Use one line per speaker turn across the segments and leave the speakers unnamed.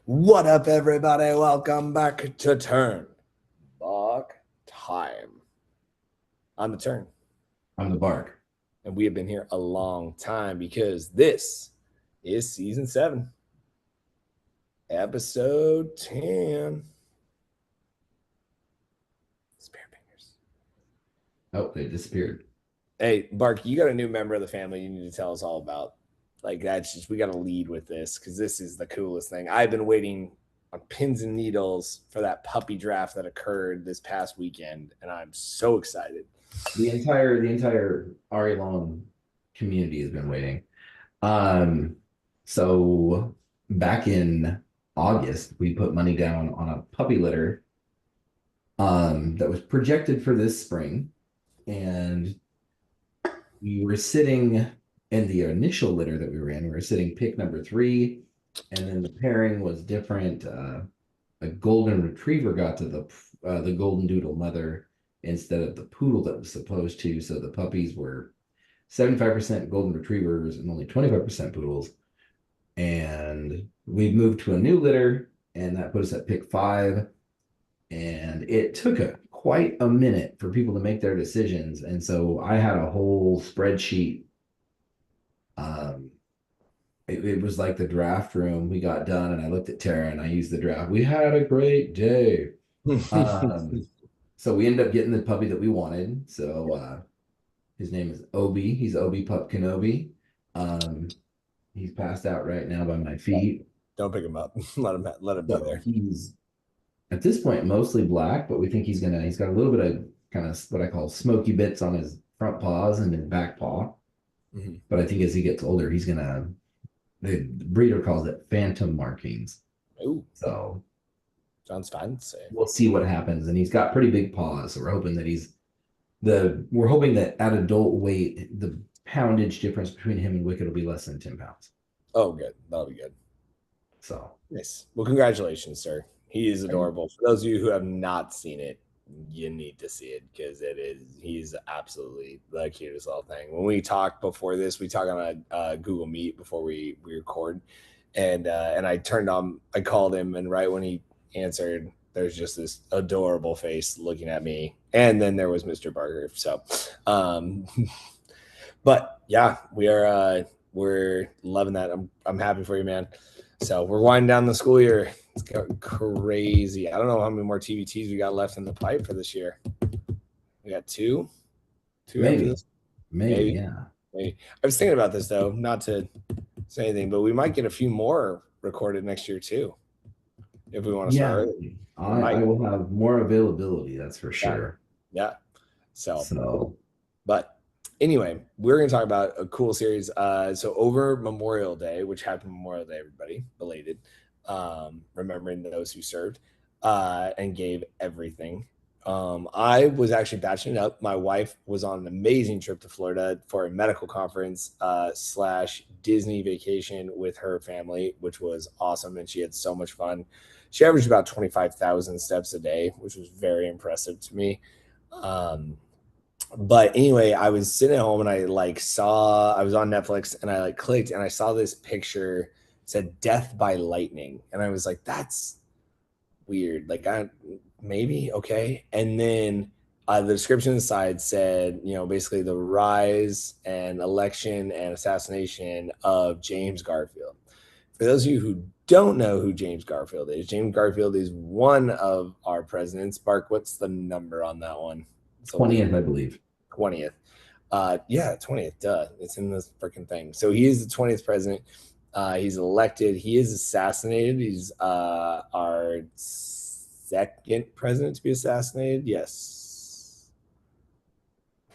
What up, everybody? Welcome back to Turn Bark Time. I'm the Turn.
I'm the Bark.
And we have been here a long time because this is season 7, episode 10. Spare fingers.
Oh, they disappeared.
Hey, Bark, you got a new member of the family you need to tell us all about. Like, that's just, we got to lead with this because this is the coolest thing. I've been waiting on pins and needles for that puppy draft that occurred this past weekend, and I'm so excited.
The entire Ari Long community has been waiting. So back in August, we put money down on a puppy litter that was projected for this spring, and we were sitting in the initial litter that we were in. We were sitting pick number 3, and then the pairing was different. A golden retriever got to the golden doodle mother instead of the poodle that was supposed to. So the puppies were 75% golden retrievers and only 25% poodles. And we moved to a new litter, and that put us at pick 5. And it took quite a minute for people to make their decisions. And so I had a whole spreadsheet. It was like the draft room. We got done, and I looked at Tara, and I used the draft. We had a great day. So we ended up getting the puppy that we wanted. So his name is Obi. He's Obi Pup Kenobi. He's passed out right now by my feet.
Don't pick him up. Let him be there.
He's at this point mostly black, but we think he's got a little bit of kind of what I call smoky bits on his front paws and his back paw. Mm-hmm. But I think as he gets older, he's gonna. The breeder calls it phantom markings.
Ooh.
So
sounds fancy.
We'll see what happens. And he's got pretty big paws, so we're hoping that at adult weight, the poundage difference between him and Wicked will be less than 10 pounds.
Oh, good. That'll be good.
So
nice. Well, congratulations, sir. He is adorable. For those of you who have not seen it, you need to see it because he's absolutely the cutest little thing. When we talk before this, we talk on a Google Meet before we record, and I called him, and right when he answered, there's just this adorable face looking at me, and then there was Mr. Barker. So but yeah, we're loving that. I'm happy for you, man. So we're winding down the school year. It's crazy. I don't know how many more TBTs we got left in the pipe for this year. We got two
maybe,
yeah. Maybe. I was thinking about this though, not to say anything, but we might get a few more recorded next year too, if we want to start.
I will have more availability, that's for sure.
Yeah. So but anyway, we're going to talk about a cool series. So over Memorial Day, which happened Memorial Day, everybody, belated, remembering those who served and gave everything. I was actually batching up. My wife was on an amazing trip to Florida for a medical conference / Disney vacation with her family, which was awesome. And she had so much fun. She averaged about 25,000 steps a day, which was very impressive to me. But anyway, I was sitting at home and I was on Netflix and I clicked and I saw this picture. It said "Death by Lightning," and I was like, "That's weird." Like, maybe okay. And then the description side said, basically the rise and election and assassination of James Garfield. For those of you who don't know who James Garfield is one of our presidents. Bark, what's the number on that one?
20th, I believe.
20th. 20th. Duh. It's in this freaking thing. So he is the 20th president. He's elected. He is assassinated. He's our second president to be assassinated. Yes.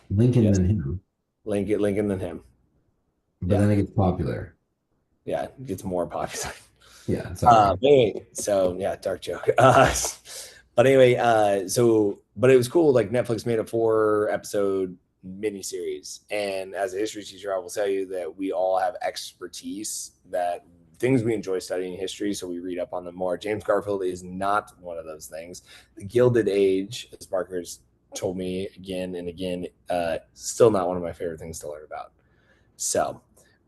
Lincoln than him.
Lincoln than him.
But then it gets popular.
Yeah, it gets more popular.
Yeah.
Anyway, so yeah, dark joke. But anyway, but it was cool. Like Netflix made a 4-episode miniseries. And as a history teacher, I will tell you that we all have expertise, that things we enjoy studying history, so we read up on them more. James Garfield is not one of those things. The Gilded Age, as Barker's told me again and again, still not one of my favorite things to learn about. So,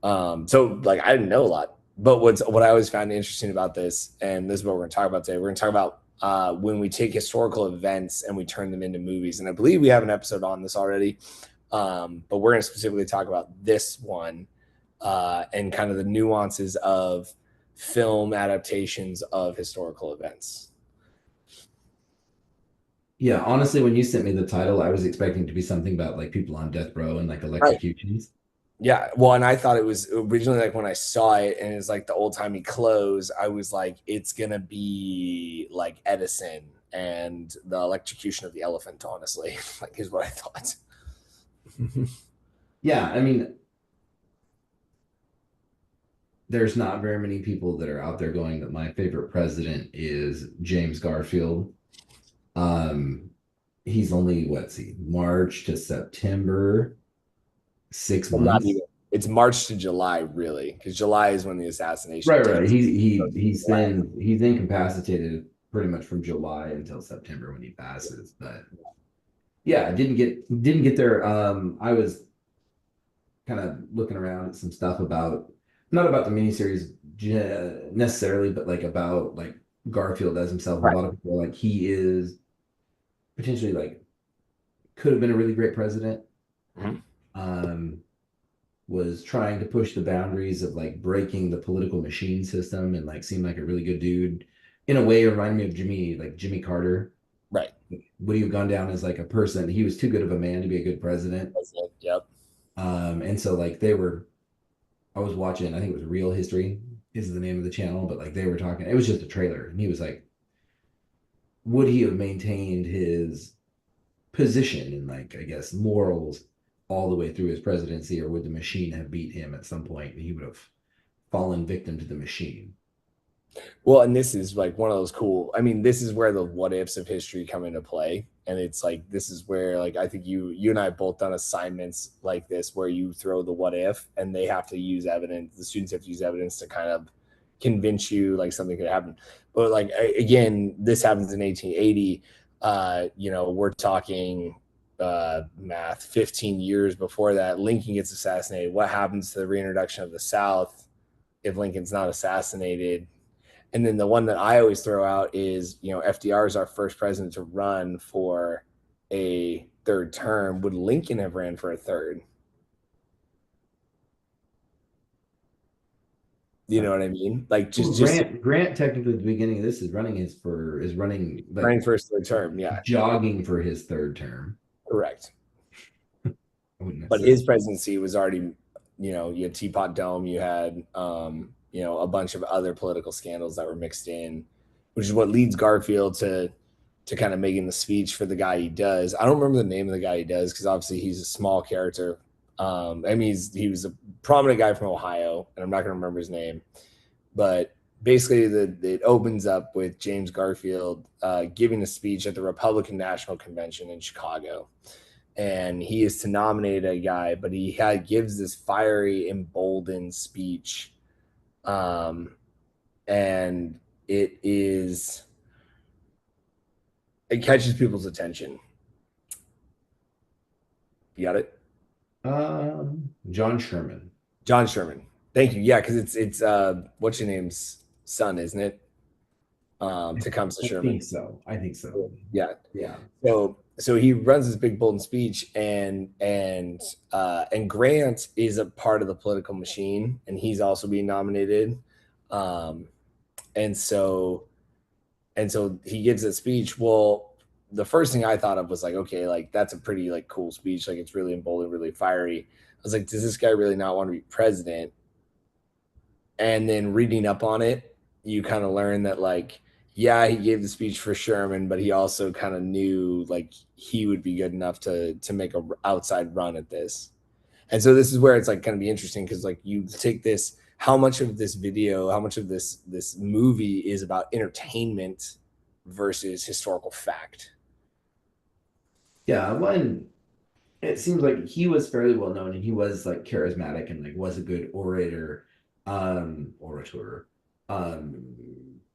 so like I didn't know a lot, but what I always found interesting about this, and this is what we're going to talk about today. We're going to talk about when we take historical events and we turn them into movies. And I believe we have an episode on this already, but we're going to specifically talk about this one and kind of the nuances of film adaptations of historical events.
Yeah, honestly, when you sent me the title, I was expecting to be something about like people on death row and like
Right.
electrocutions.
Yeah, well, and I thought it was originally, like when I saw it and it's like the old timey clothes, I was like, it's gonna be like Edison and the electrocution of the elephant. Honestly, like is what I thought.
Yeah, I mean, there's not very many people that are out there going that my favorite president is James Garfield. Um, he's only what's he March to September, 6 months.
Not even. It's March to July, really, because July is when the assassination
Right, right.
takes.
He's incapacitated pretty much from July until September when he passes. But yeah, didn't get there. I was kind of looking around at some stuff about not about the miniseries necessarily, but like about like Garfield as himself. A
Right.
lot of people are like he is potentially like could have been a really great president.
Mhm.
Um, was trying to push the boundaries of like breaking the political machine system and like seemed like a really good dude. In a way, it reminded me of Jimmy Carter.
Right.
Would he have gone down as like a person? He was too good of a man to be a good president.
That's it. Yep.
And so like I was watching, I think it was Real History is the name of the channel, but like they were talking, it was just a trailer. And he was like, would he have maintained his position and like, I guess, morals all the way through his presidency, or would the machine have beat him at some point and he would have fallen victim to the machine?
Well, and this is like one of those cool. I mean, this is where the what ifs of history come into play, and it's like this is where like I think you and I both done assignments like this where you throw the what if, and they have to use evidence. The students have to use evidence to kind of convince you like something could happen. But like again, this happens in 1880. We're talking math 15 years before that. Lincoln gets assassinated. What happens to the reintroduction of the South if Lincoln's not assassinated? And then the one that I always throw out is, FDR is our first president to run for a third term. Would Lincoln have ran for a third? You know what I mean? Like
Well,
just
Grant technically at the beginning of this is running like
running for his third term. Yeah,
jogging for his third term.
correct.
I wouldn't
But
necessarily.
his presidency was already, you had Teapot Dome, you had, a bunch of other political scandals that were mixed in, which is what leads Garfield to kind of making the speech for the guy he does. I don't remember the name of the guy he does because obviously he's a small character. I mean, he was a prominent guy from Ohio, and I'm not going to remember his name, but basically it opens up with James Garfield giving a speech at the Republican National Convention in Chicago, and he is to nominate a guy, but gives this fiery, emboldened speech, and it catches people's attention. You got it,
John Sherman.
John Sherman. Thank you. Yeah, because it's what's your name's son, isn't it? Tecumseh
I think
Sherman.
so. I think so.
Yeah.
Yeah.
So he runs this big bold speech, and Grant is a part of the political machine, and he's also being nominated. Um, and so he gives a speech. Well, the first thing I thought of was like, okay, like that's a pretty like cool speech, like it's really emboldened, really fiery. I was like, does this guy really not want to be president? And then reading up on it, you kind of learn that like, yeah, he gave the speech for Sherman, but he also kind of knew like he would be good enough to make a outside run at this. And so this is where it's like going to be interesting because like you take this, how much of this video, how much of this movie is about entertainment versus historical fact?
Yeah. One. it seems like he was fairly well known and he was like charismatic and like was a good orator, um,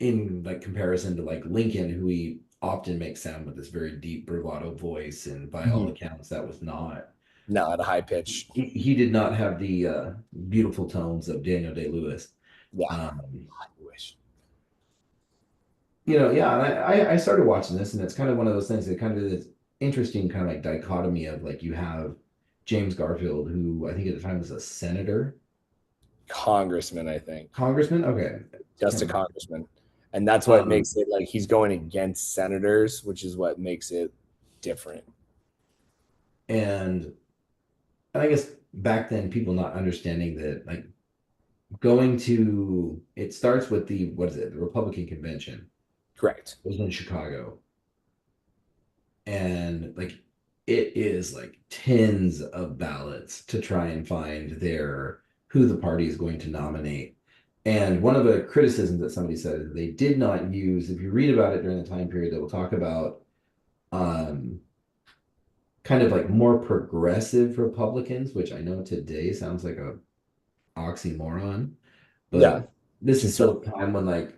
in like comparison to like Lincoln, who he often makes sound with this very deep bravado voice, and by all
Mhm.
accounts, that was not.
No, at a high pitch.
He did not have the beautiful tones of Daniel Day-Lewis.
Yeah,
Um,
I wish.
yeah, and I started watching this, and it's kind of one of those things that kind of is interesting, kind of like dichotomy of like you have James Garfield, who I think at the time was a senator,
Congressman, I think.
congressman. Okay,
Just
can't
a
remember.
congressman. And that's what
Um,
makes it like he's going against senators, which is what makes it different.
and I guess back then, people not understanding that like going to it starts with the what is it, the Republican convention.
Correct.
It was in Chicago, and like it is like tens of ballots to try and find their who the party is going to nominate. And one of the criticisms that somebody said is they did not use, if you read about it during the time period that we'll talk about, um, kind of like more progressive Republicans, which I know today sounds like a oxymoron,
Yeah.
but this
To
is
some
still a time when like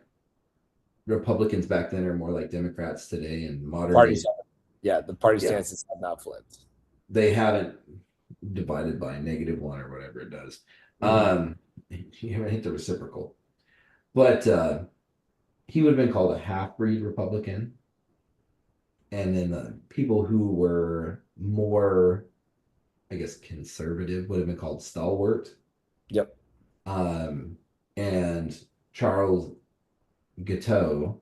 Republicans back then are more like Democrats today and modern day.
parties, yeah, the party
Yeah,
stances have not flipped.
they haven't divided by -1 or whatever it does.
Mhm.
You haven't hit the reciprocal, but he would have been called a half-breed Republican, and then the people who were more, I guess, conservative would have been called stalwart.
Yep.
Um, and Charles Guiteau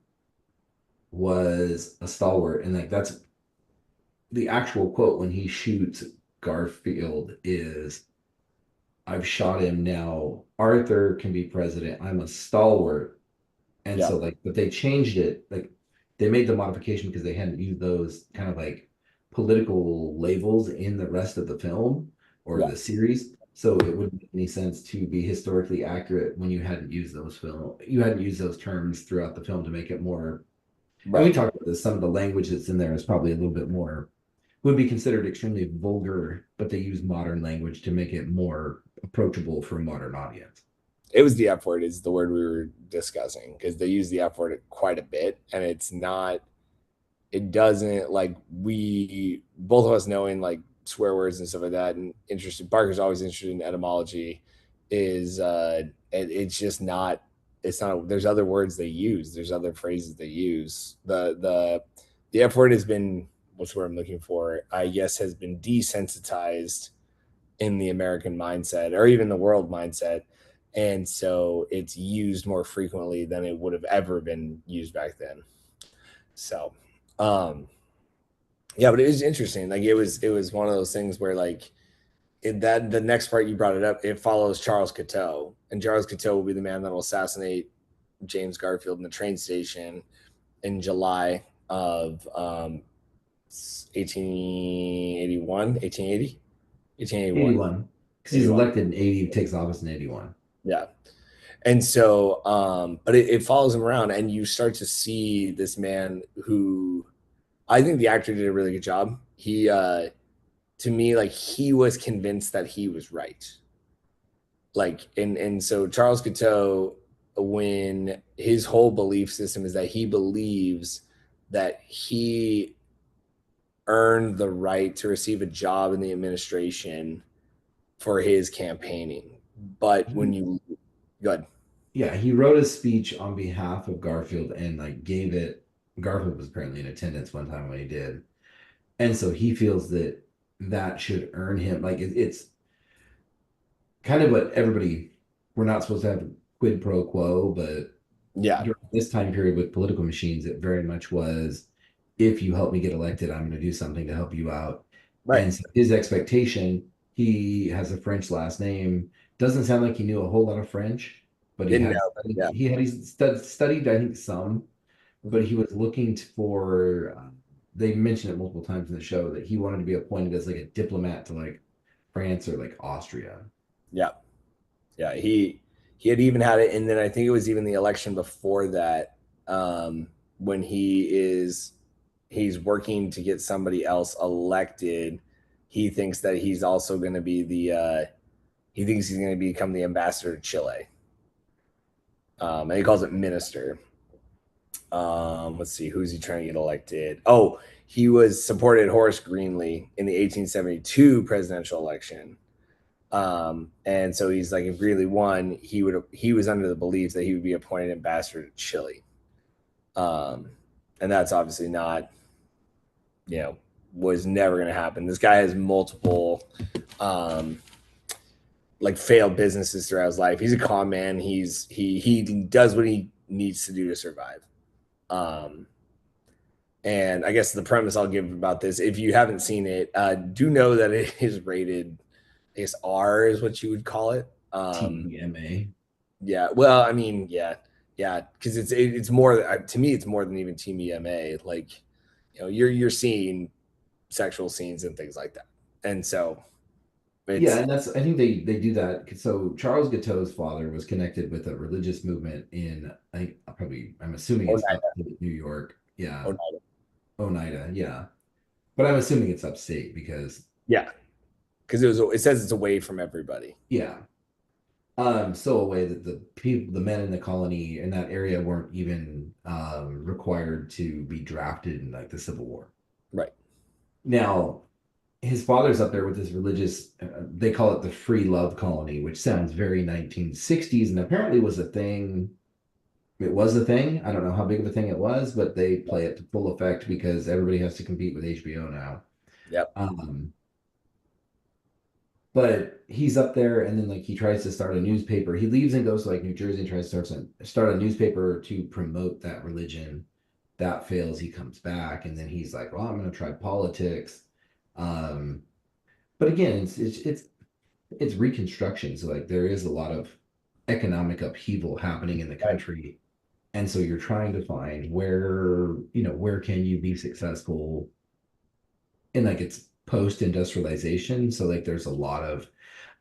was a stalwart, and like that's the actual quote when he shoots Garfield is, "I've shot him now. Arthur can be president. I'm a stalwart." And
Yeah.
so like, but they changed it. Like they made the modification because they hadn't used those kind of like political labels in the rest of the film or
Yeah.
the series. So it wouldn't make any sense to be historically accurate when you hadn't used those terms throughout the film to make it more. And we
Right.
talked about this. Some of the language that's in there is probably a little bit more would be considered extremely vulgar, but they use modern language to make it more approachable for a modern audience.
It was the F word is the word we were discussing because they use the F word quite a bit, and it's not. It doesn't like we both of us knowing like swear words and stuff like that, and interested. Parker's always interested in etymology. Is it's just not. It's not. There's other words they use. There's other phrases they use. The F word has been what's word I'm looking for. I guess has been desensitized in the American mindset or even the world mindset. And so it's used more frequently than it would have ever been used back then. So, um, yeah, but it was interesting. Like it was one of those things where like that the next part you brought it up, it follows Charles Guiteau, and Charles Guiteau will be the man that will assassinate James Garfield in the train station in July of 1881, 1880, 1881,
81, because he's
81.
elected in 80, takes office in 81.
Yeah. And so, but it follows him around, and you start to see this man who I think the actor did a really good job. He, to me, like he was convinced that he was right. Like, and so Charles Guiteau, when his whole belief system is that he believes that he earned the right to receive a job in the administration for his campaigning. But when
He,
you, good,
yeah, he wrote a speech on behalf of Garfield and like gave it. Garfield was apparently in attendance one time when he did, and so he feels that that should earn him. Like it's kind of what everybody. We're not supposed to have quid pro quo, but
yeah,
during this time period with political machines, it very much was, if you help me get elected, I'm going to do something to help you out.
right.
And so his expectation, he has a French last name, doesn't sound like he knew a whole lot of French, but
Didn't know, but yeah.
studied, I think, some, but he was looking for, they mentioned it multiple times in the show that he wanted to be appointed as like a diplomat to like France or like Austria.
Yeah. Yeah. He had even had it. And then I think it was even the election before that, when he's working to get somebody else elected. he thinks that he's also going to be he thinks he's going to become the ambassador to Chile. And he calls it minister. Let's see, who's he trying to get elected? Oh, he was supported Horace Greeley in the 1872 presidential election. And so he's like, if Greeley won, he was under the belief that he would be appointed ambassador to Chile. And that's obviously not, was never going to happen. This guy has multiple, like failed businesses throughout his life. He's a con man. He does what he needs to do to survive. And I guess the premise I'll give about this, if you haven't seen it, do know that it is rated, I guess R is what you would call it.
TMA.
Yeah. Well, I mean, yeah, because it's more, to me, it's more than even TMA. Like, you're seeing sexual scenes and things like that, and so
Yeah, and I think they do that. So Charles Guiteau's father was connected with a religious movement in, I'm assuming it's
Oneida.
upstate New York. Yeah,
Oneida.
Oneida. Yeah, but I'm assuming it's upstate because
Yeah, because it says it's away from everybody.
yeah, so a way that the men in the colony in that area weren't even required to be drafted in like the Civil War.
Right.
Now, his father's up there with this religious, they call it the free love colony, which sounds very 1960s and apparently was a thing. It was a thing. I don't know how big of a thing it was, but they play it to full effect because everybody has to compete with HBO now.
Yep.
But he's up there and then like he tries to start a newspaper. He leaves and goes to like New Jersey and tries to start a newspaper to promote that religion. That fails. He comes back and then he's like, well, I'm going to try politics. But again, it's reconstruction. So like there is a lot of economic upheaval happening in the country. And so you're trying to find where can you be successful in like it's post-industrialization. So like there's a lot of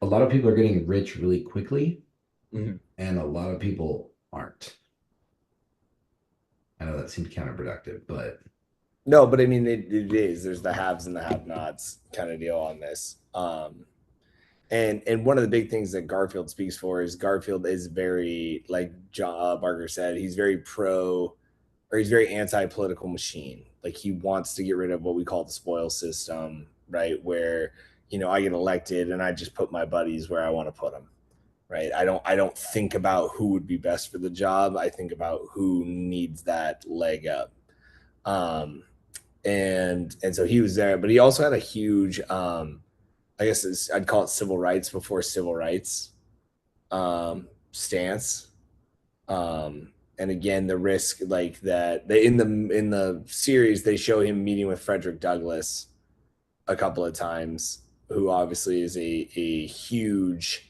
people are getting rich really quickly, and a lot of people aren't. I know that seems counterproductive, but
no, but I mean it is. There's the haves and the have-nots kind of deal on this. And one of the big things that Garfield speaks for is Garfield is very, like John Barker said, he's very he's very anti-political machine. Like he wants to get rid of what we call the spoil system, right? Where I get elected and I just put my buddies where I want to put them, right? I don't think about who would be best for the job. I think about who needs that leg up. And so he was there, but he also had a huge I guess I'd call it civil rights before civil rights stance. And again, the risk like that in the series they show him meeting with Frederick Douglass a couple of times, who obviously is a huge,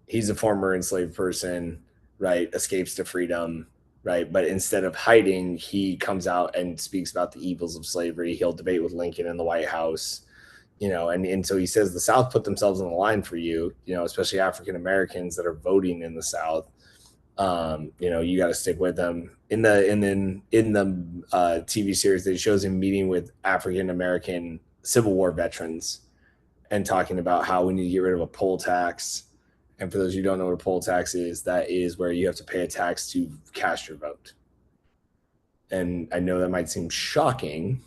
he's a former enslaved person, right? Escapes to freedom, right? But instead of hiding, he comes out and speaks about the evils of slavery. He'll debate with Lincoln in the White House, and so he says the South put themselves on the line for you, especially African Americans that are voting in the South. You got to stick with them. In the TV series, they shows him meeting with African American Civil War veterans and talking about how we need to get rid of a poll tax. And for those who don't know what a poll tax is, that is where you have to pay a tax to cast your vote. And I know that might seem shocking,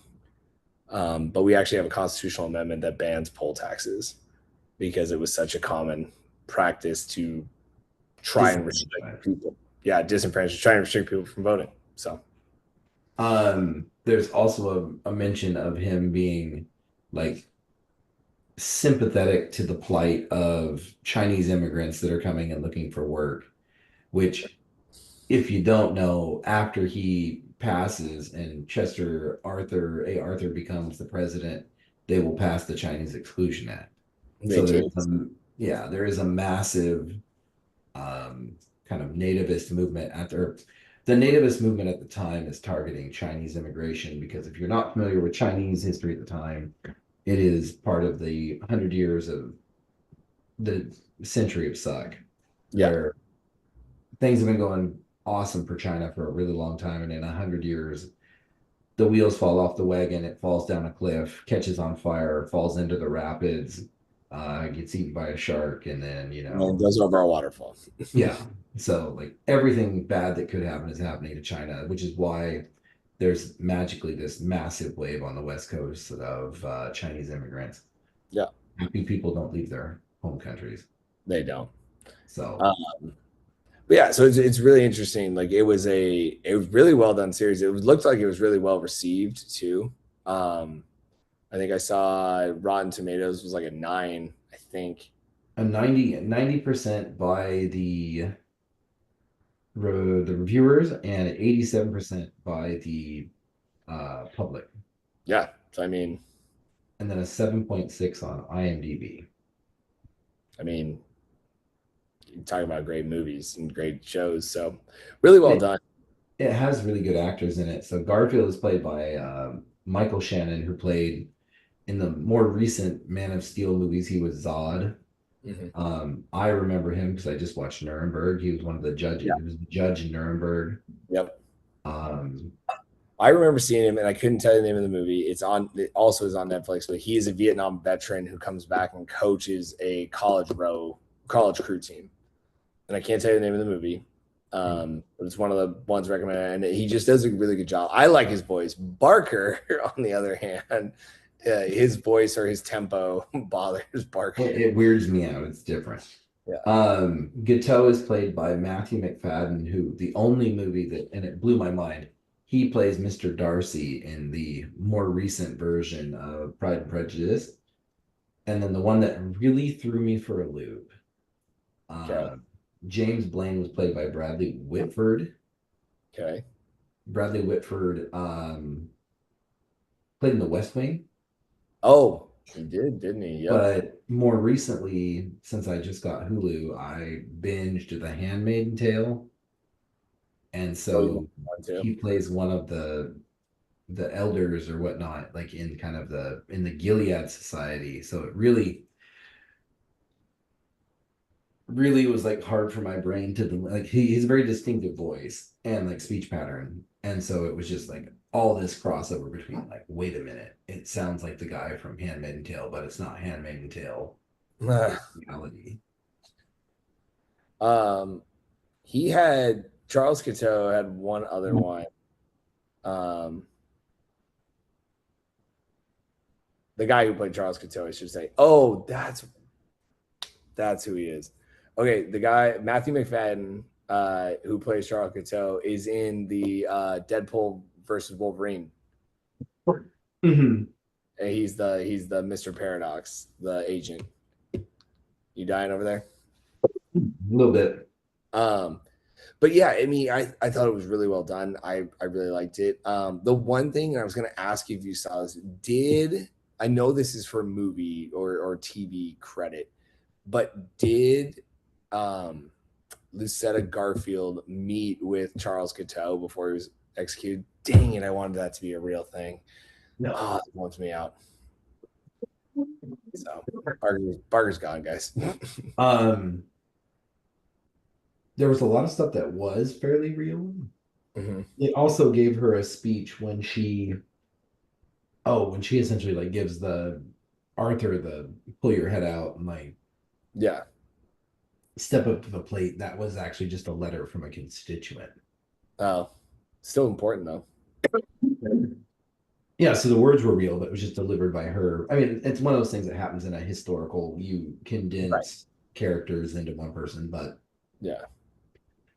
but we actually have a constitutional amendment that bans poll taxes because it was such a common practice to try and restrict people. Yeah, disenfranchised, trying to restrict people from voting. So,
there's also a mention of him being like sympathetic to the plight of Chinese immigrants that are coming and looking for work, which, if you don't know, after he passes and A. Arthur becomes the president, they will pass the Chinese Exclusion Act. So there is a massive kind of nativist movement the nativist movement at the time is targeting Chinese immigration because if you're not familiar with Chinese history at the time, it is part of the 100 years of the century of suck, where things have been going awesome for China for a really long time, and in 100 years, the wheels fall off the wagon, it falls down a cliff, catches on fire, falls into the rapids, gets eaten by a shark, and then,
And then goes over a waterfall.
yeah. So like everything bad that could happen is happening to China, which is why there's magically this massive wave on the West Coast of Chinese immigrants.
Yeah,
Happy people don't leave their home countries.
they don't.
So
Um, but yeah, so it's really interesting. Like it was really well done series. It was, looked like it was really well received too. Um, I think I saw Rotten Tomatoes was like a 9, I think.
a 90% by the reviewers and 87% by the public,
Yeah. So I mean,
and then a 7.6 on IMDb.
I mean, you're talking about great movies and great shows. So really well
It
done.
it has really good actors in it. So Garfield is played by Michael Shannon, who played in the more recent Man of Steel movies. He was Zod.
Mhm.
I remember him because I just watched Nuremberg. He was one of the judges.
Yeah.
He was the judge in Nuremberg.
Yep.
Um,
I remember seeing him, and I couldn't tell you the name of the movie. It's on. It also is on Netflix. But he is a Vietnam veteran who comes back and coaches a college crew team. And I can't tell you the name of the movie. But it's one of the ones recommended, and he just does a really good job. I like his voice. Barker, on the other hand, his voice or his tempo bothers Barker.
it weirds me out. It's different.
Yeah.
Guiteau is played by Matthew McFadden, who the only movie that, and it blew my mind, he plays Mr. Darcy in the more recent version of Pride and Prejudice. And then the one that really threw me for a loop,
Okay.
uh, James Blaine was played by Bradley Whitford.
Okay.
Bradley Whitford played in The West Wing,
Oh, he did, didn't he? Yep.
but more recently, since I just got Hulu, I binged The Handmaiden Tale, and
Oh, you
so
one too.
he plays one of the elders or whatnot, like in kind of the Gilead Society. So it really was like hard for my brain to like he's a very distinctive voice and like speech pattern, and so it was just like all this crossover between like, wait a minute, it sounds like the guy from Handmaiden Tale, but it's not Handmaiden Tale in reality.
um, he had Charles Guiteau had one other one. Um, the guy who played Charles Guiteau, I should say. Oh, that's who he is. Okay, the guy Matthew McFadden, who plays Charles Guiteau, is in the Deadpool versus Wolverine.
Mm-hmm.
And he's the Mr. Paradox, the agent. You dying over there?
A little bit.
Um, but yeah, I mean, I thought it was really well done. I really liked it. The one thing I was going to ask you if you saw this, did I know this is for movie or TV credit, but did um, Lucetta Garfield meet with Charles Guiteau before he was executed? Dang it, I wanted that to be a real thing.
No.
Ah, it bums me out. So Barker's gone, guys.
Um, there was a lot of stuff that was fairly real.
Mm-hmm.
It also gave her a speech when she essentially like gives the Arthur the pull your head out and like
Yeah.
step up to the plate. That was actually just a letter from a constituent.
Oh, still important though.
Yeah, so the words were real, but it was just delivered by her. I mean, it's one of those things that happens in a historical, you
Right.
condense characters into one person, but
Yeah.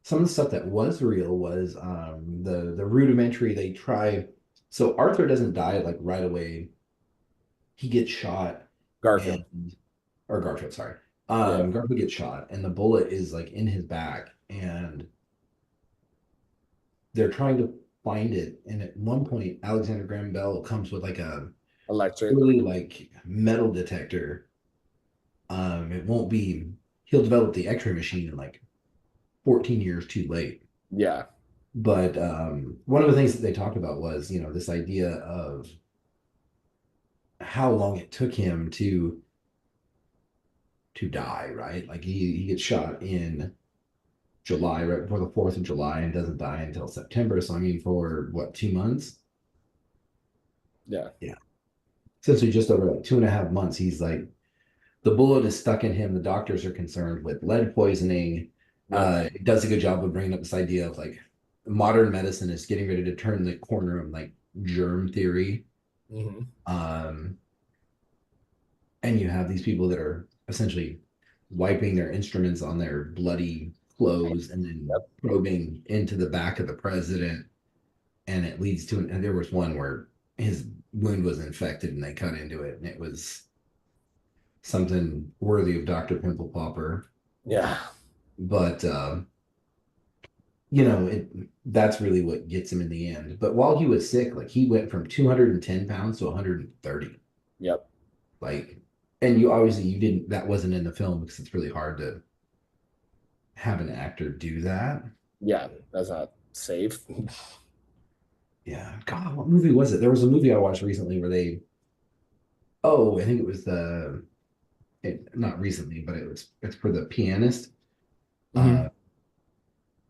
some of the stuff that was real was the rudimentary they try. So Arthur doesn't die like right away. He gets shot and
Garfield.
or Garfield, sorry.
Yeah.
Garfield gets shot and the bullet is like in his back and they're trying to find it. And at one point, Alexander Graham Bell comes with like a
Electric.
really like metal detector. It won't be. He'll develop the X-ray machine in like 14 years too late.
Yeah.
But one of the things that they talked about was, this idea of how long it took him to die, right? Like he gets shot in July, right before the 4th of July, and doesn't die until September. So I mean, for what, 2 months?
Yeah.
Yeah. Essentially just over like 2.5 months, he's like, the bullet is stuck in him. The doctors are concerned with lead poisoning.
Yep.
It does a good job of bringing up this idea of like modern medicine is getting ready to turn the corner of like germ theory.
Hmm.
Um, and you have these people that are essentially wiping their instruments on their bloody clothes and then
Yep.
probing into the back of the president. And it leads to, and there was one where his wound was infected and they cut into it. And it was something worthy of Dr. Pimple Popper.
Yeah.
But, that's really what gets him in the end. But while he was sick, like he went from 210 pounds to 130.
Yep.
Like, and you obviously, you didn't, that wasn't in the film because it's really hard to have an actor do that.
Yeah. That's not safe.
Yeah. God, what movie was it? There was a movie I watched recently where I think it was not recently, but it's for the pianist.
Hmm.
Uh,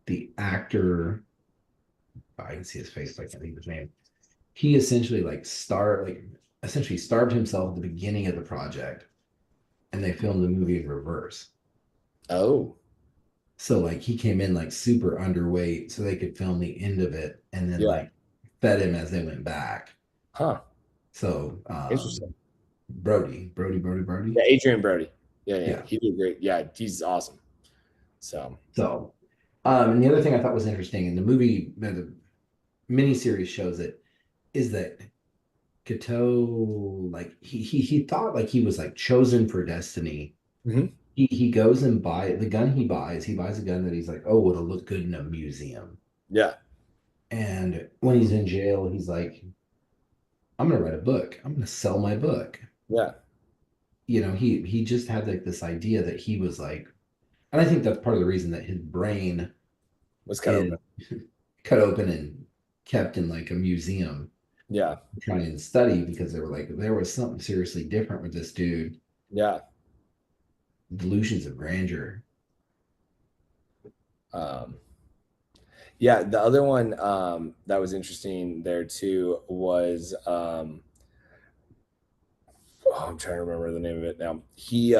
the actor, I can see his face, I can't think of his name. He essentially essentially starved himself at the beginning of the project, and they filmed the movie in reverse.
Oh.
So like he came in like super underweight so they could film the end of it and then
Yeah.
like fed him as they went back.
Huh.
So
Interesting.
Brody.
Yeah. Adrian Brody. Yeah. Yeah.
Yeah.
He did great. Yeah. He's awesome. So.
So and the other thing I thought was interesting in the movie, the miniseries shows it, is that Guiteau, like he thought like he was like chosen for destiny.
Hmm.
He goes and buy the gun he buys a gun that he's like, oh, it'll look good in a museum.
Yeah.
And when he's in jail, he's like, I'm gonna write a book. I'm gonna sell my book.
Yeah.
He just had like this idea that he was like, and I think that's part of the reason that his brain
Was cut
is
open.
cut open and kept in like a museum
Yeah.
trying to study because they were like, there was something seriously different with this dude.
Yeah.
Delusions of grandeur.
Um, yeah. The other one that was interesting there too was oh, I'm trying to remember the name of it now. He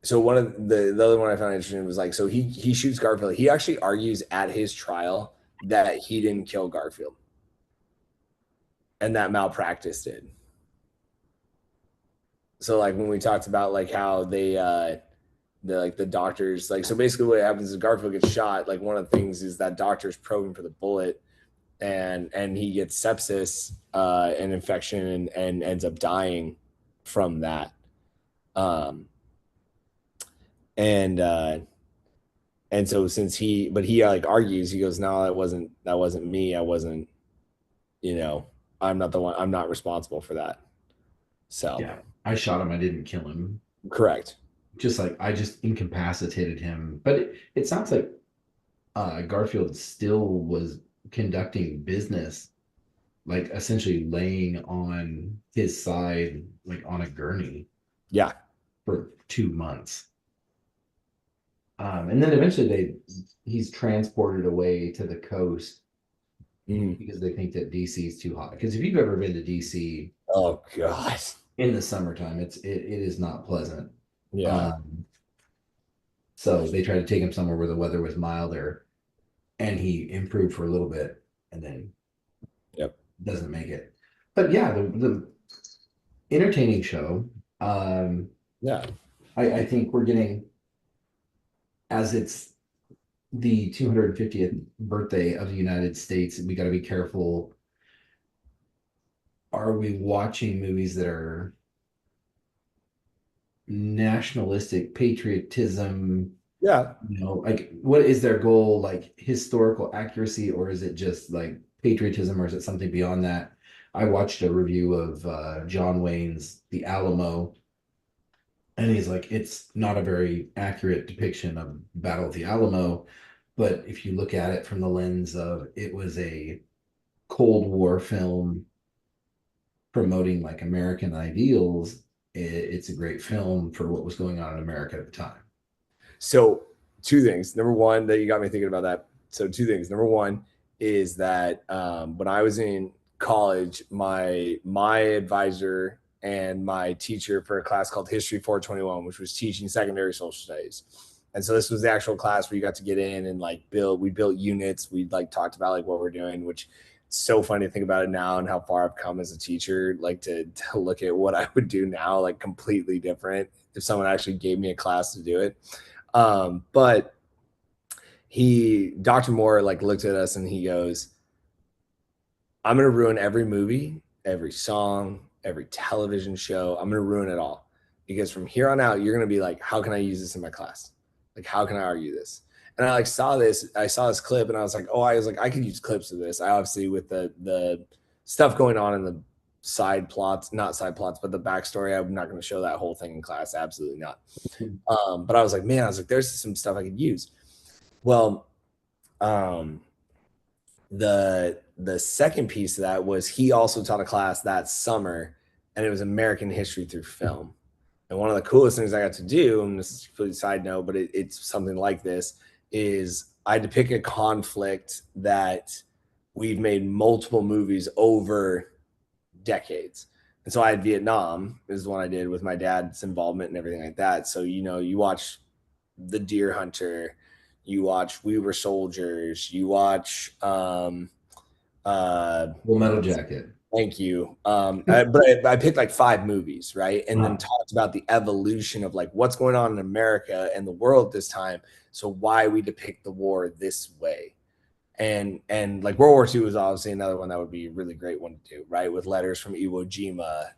so one of the other one I found interesting was like, so he shoots Garfield. He actually argues at his trial that he didn't kill Garfield and that malpractice did. So like when we talked about like how the doctors, like, so basically what happens is Garfield gets shot. Like one of the things is that doctor's probing for the bullet, and he gets sepsis, an infection, and ends up dying from that. Um, and so since he like argues, he goes, no, that wasn't me. I wasn't, you know, I'm not the one. I'm not responsible for that. So
Yeah, I shot him. I didn't kill him.
correct.
Just like I just incapacitated him. But it sounds like Garfield still was conducting business, like essentially laying on his side, like on a gurney
Yeah.
for 2 months. And then eventually he's transported away to the coast
Mhm.
because they think that DC is too hot. Because if you've ever been to DC
Oh God.
in the summertime, it is not pleasant.
Yeah.
Um, so they tried to take him somewhere where the weather was milder, and he improved for a little bit, and then
Yep.
doesn't make it. But yeah, the entertaining show. Um,
Yeah.
I think we're getting, as it's the 250th birthday of the United States, we got to be careful. Are we watching movies that are nationalistic patriotism?
Yeah.
Like what is their goal? Like historical accuracy, or is it just like patriotism, or is it something beyond that? I watched a review of John Wayne's The Alamo, and he's like, it's not a very accurate depiction of Battle of the Alamo, but if you look at it from the lens of it was a Cold War film promoting like American ideals, it's a great film for what was going on in America at the time.
So two things. Number one, that you got me thinking about that. So two things. Number one is that when I was in college, my advisor and my teacher for a class called History 421, which was teaching secondary social studies. And so this was the actual class where you got to get in and like we built units. We like talked about like what we're doing, which it's so funny to think about it now and how far I've come as a teacher, like to look at what I would do now, like completely different if someone actually gave me a class to do it. But Dr. Moore like looked at us and he goes, I'm going to ruin every movie, every song, every television show. I'm going to ruin it all because from here on out, you're going to be like, how can I use this in my class? Like, how can I argue this? And I saw this clip and I was like, oh, I was like, I could use clips of this. I obviously with the stuff going on in the side plots, not side plots, but the backstory. I'm not going to show that whole thing in class. Absolutely not. But I was like, man, there's some stuff I could use. Well, the second piece of that was he also taught a class that summer, and it was American history through film. And one of the coolest things I got to do, and this is a completely side note, but it's something like this, is I had to pick a conflict that we've made multiple movies over decades. And so I had Vietnam is the one I did with my dad's involvement and everything like that. So, you watch The Deer Hunter, you watch We Were Soldiers, you watch
Full Metal Jacket.
thank you. But I picked like 5 movies, right? And then talked about the evolution of like what's going on in America and the world this time. So why we depict the war this way. And like World War II is obviously another one that would be a really great one to do, right? With Letters from Iwo Jima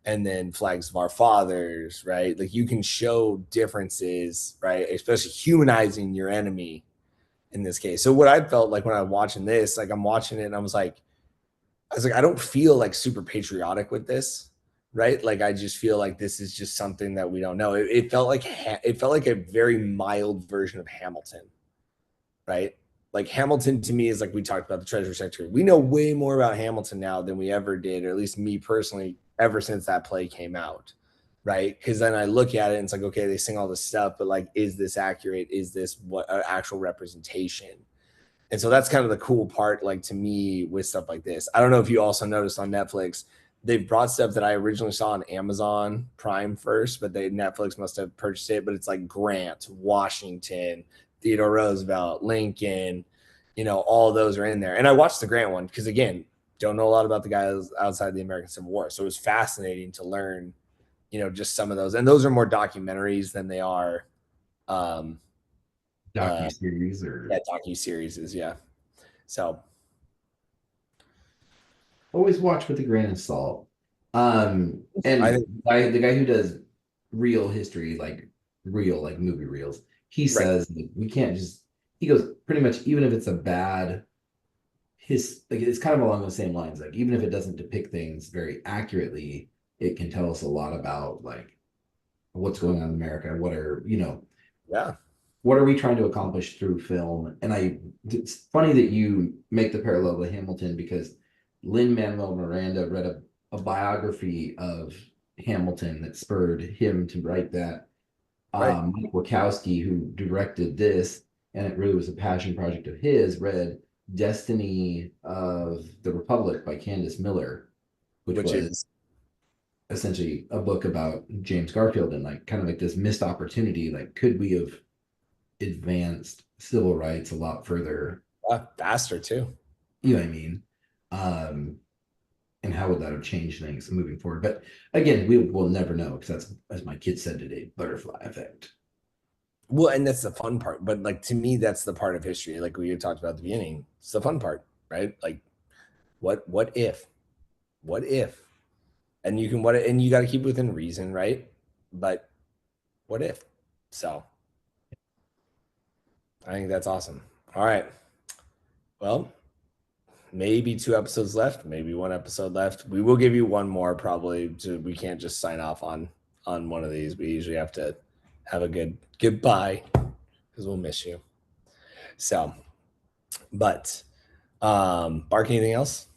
and then Flags of Our Fathers, right? Like you can show differences, right? Especially humanizing your enemy in this case. So what I felt like when I was watching this, like I'm watching it and I was like, I don't feel like super patriotic with this, right? Like I just feel like this is just something that we don't know. It felt like a very mild version of Hamilton, right? Like Hamilton to me is like we talked about the Treasury Secretary. We know way more about Hamilton now than we ever did, or at least me personally, ever since that play came out, right? Because then I look at it and it's like, okay, they sing all this stuff, but like, is this accurate? Is this what actual representation? And so that's kind of the cool part, like to me, with stuff like this. I don't know if you also noticed on Netflix, they've brought stuff that I originally saw on Amazon Prime first, but Netflix must have purchased it. But it's like Grant, Washington, Theodore Roosevelt, Lincoln, all those are in there. And I watched the Grant one because again, don't know a lot about the guys outside the American Civil War. So it was fascinating to learn, just some of those. And those are more documentaries than they are
Docu-series or
docu-series is, yeah. So
always watch with a grain of salt. And
I think
the guy who does real history, like real, like movie reels, he
right.
says that we can't just, he goes pretty much, even if it's a bad like it's kind of along the same lines. Like even if it doesn't depict things very accurately, it can tell us a lot about like what's going on in America.
Yeah.
What are we trying to accomplish through film? And it's funny that you make the parallel to Hamilton because Lin-Manuel Miranda read a biography of Hamilton that spurred him to write that.
Right.
Mike Wachowski, who directed this, and it really was a passion project of his, read Destiny of the Republic by Candace Miller, which
Which
was
is
essentially a book about James Garfield and like kind of like this missed opportunity. Like, could we have advanced civil rights a lot further?
faster too.
You know what I mean? And how would that have changed things moving forward? But again, we will never know because that's, as my kid said today, butterfly effect.
Well, and that's the fun part. But like to me, that's the part of history. Like we talked about at the beginning. It's the fun part, right? Like what if? What if? And you can and you got to keep within reason, right? But what if? So I think that's awesome. All right. Well, maybe 2 episodes left, maybe 1 episode left. We will give you one more probably. We can't just sign off on one of these. We usually have to have a good goodbye because we'll miss you. So, but Bark, anything else?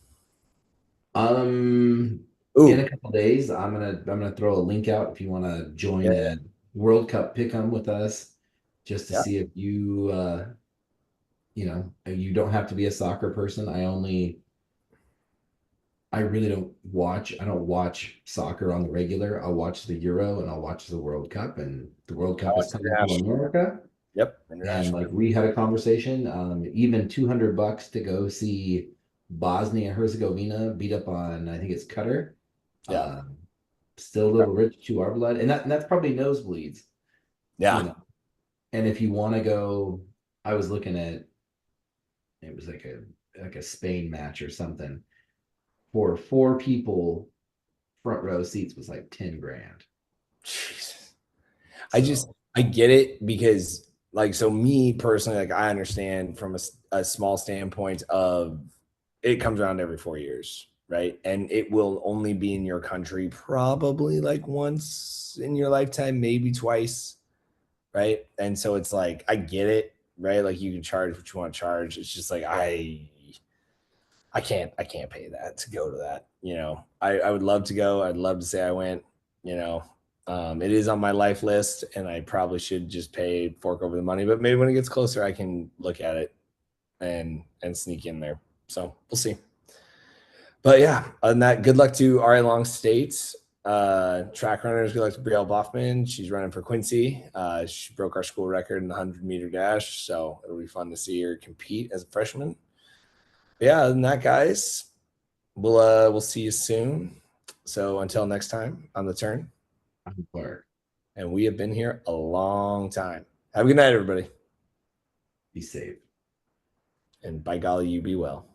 In a couple days, I'm gonna throw a link out if you want to join
Yeah,
a World Cup pick'em with us, just to
yeah.
see if you You know, you don't have to be a soccer person. I really don't watch. I don't watch soccer on the regular. I'll watch the Euro and I'll watch the World Cup, and the World
I
Cup is
watch
coming to
international.
America.
Yep,
And
international.
like we had a conversation, even $200 to go see Bosnia Herzegovina beat up on, I think it's Qatar.
Yeah,
Um, Still a little rich to our blood, and that's probably nosebleeds, you
yeah.
know. And if you want to go, I was looking at, it was like a Spain match or something for four people. Front row seats was like 10 grand.
Jesus. I just
So
I get it because like so me personally like I understand from a small standpoint of it comes around every 4 years, right? And it will only be in your country probably like once in your lifetime, maybe twice, right? And so it's like I get it, right? Like you can charge what you want to charge. It's just like I can't pay that to go to that. I would love to go. I'd love to say I went, you know. It is on my life list and I probably should just pay fork over the money, but maybe when it gets closer I can look at it and sneak in there. So we'll see. But yeah, other than that, good luck to Ari Long State. Track runners, good luck to Brielle Boffman. She's running for Quincy. She broke our school record in the 100-meter dash, so it'll be fun to see her compete as a freshman. But yeah, other than that, guys, we'll see you soon. So until next time on the turn,
I'm Clark.
and we have been here a long time. Have a good night, everybody,
Be safe.
and by golly, you be well.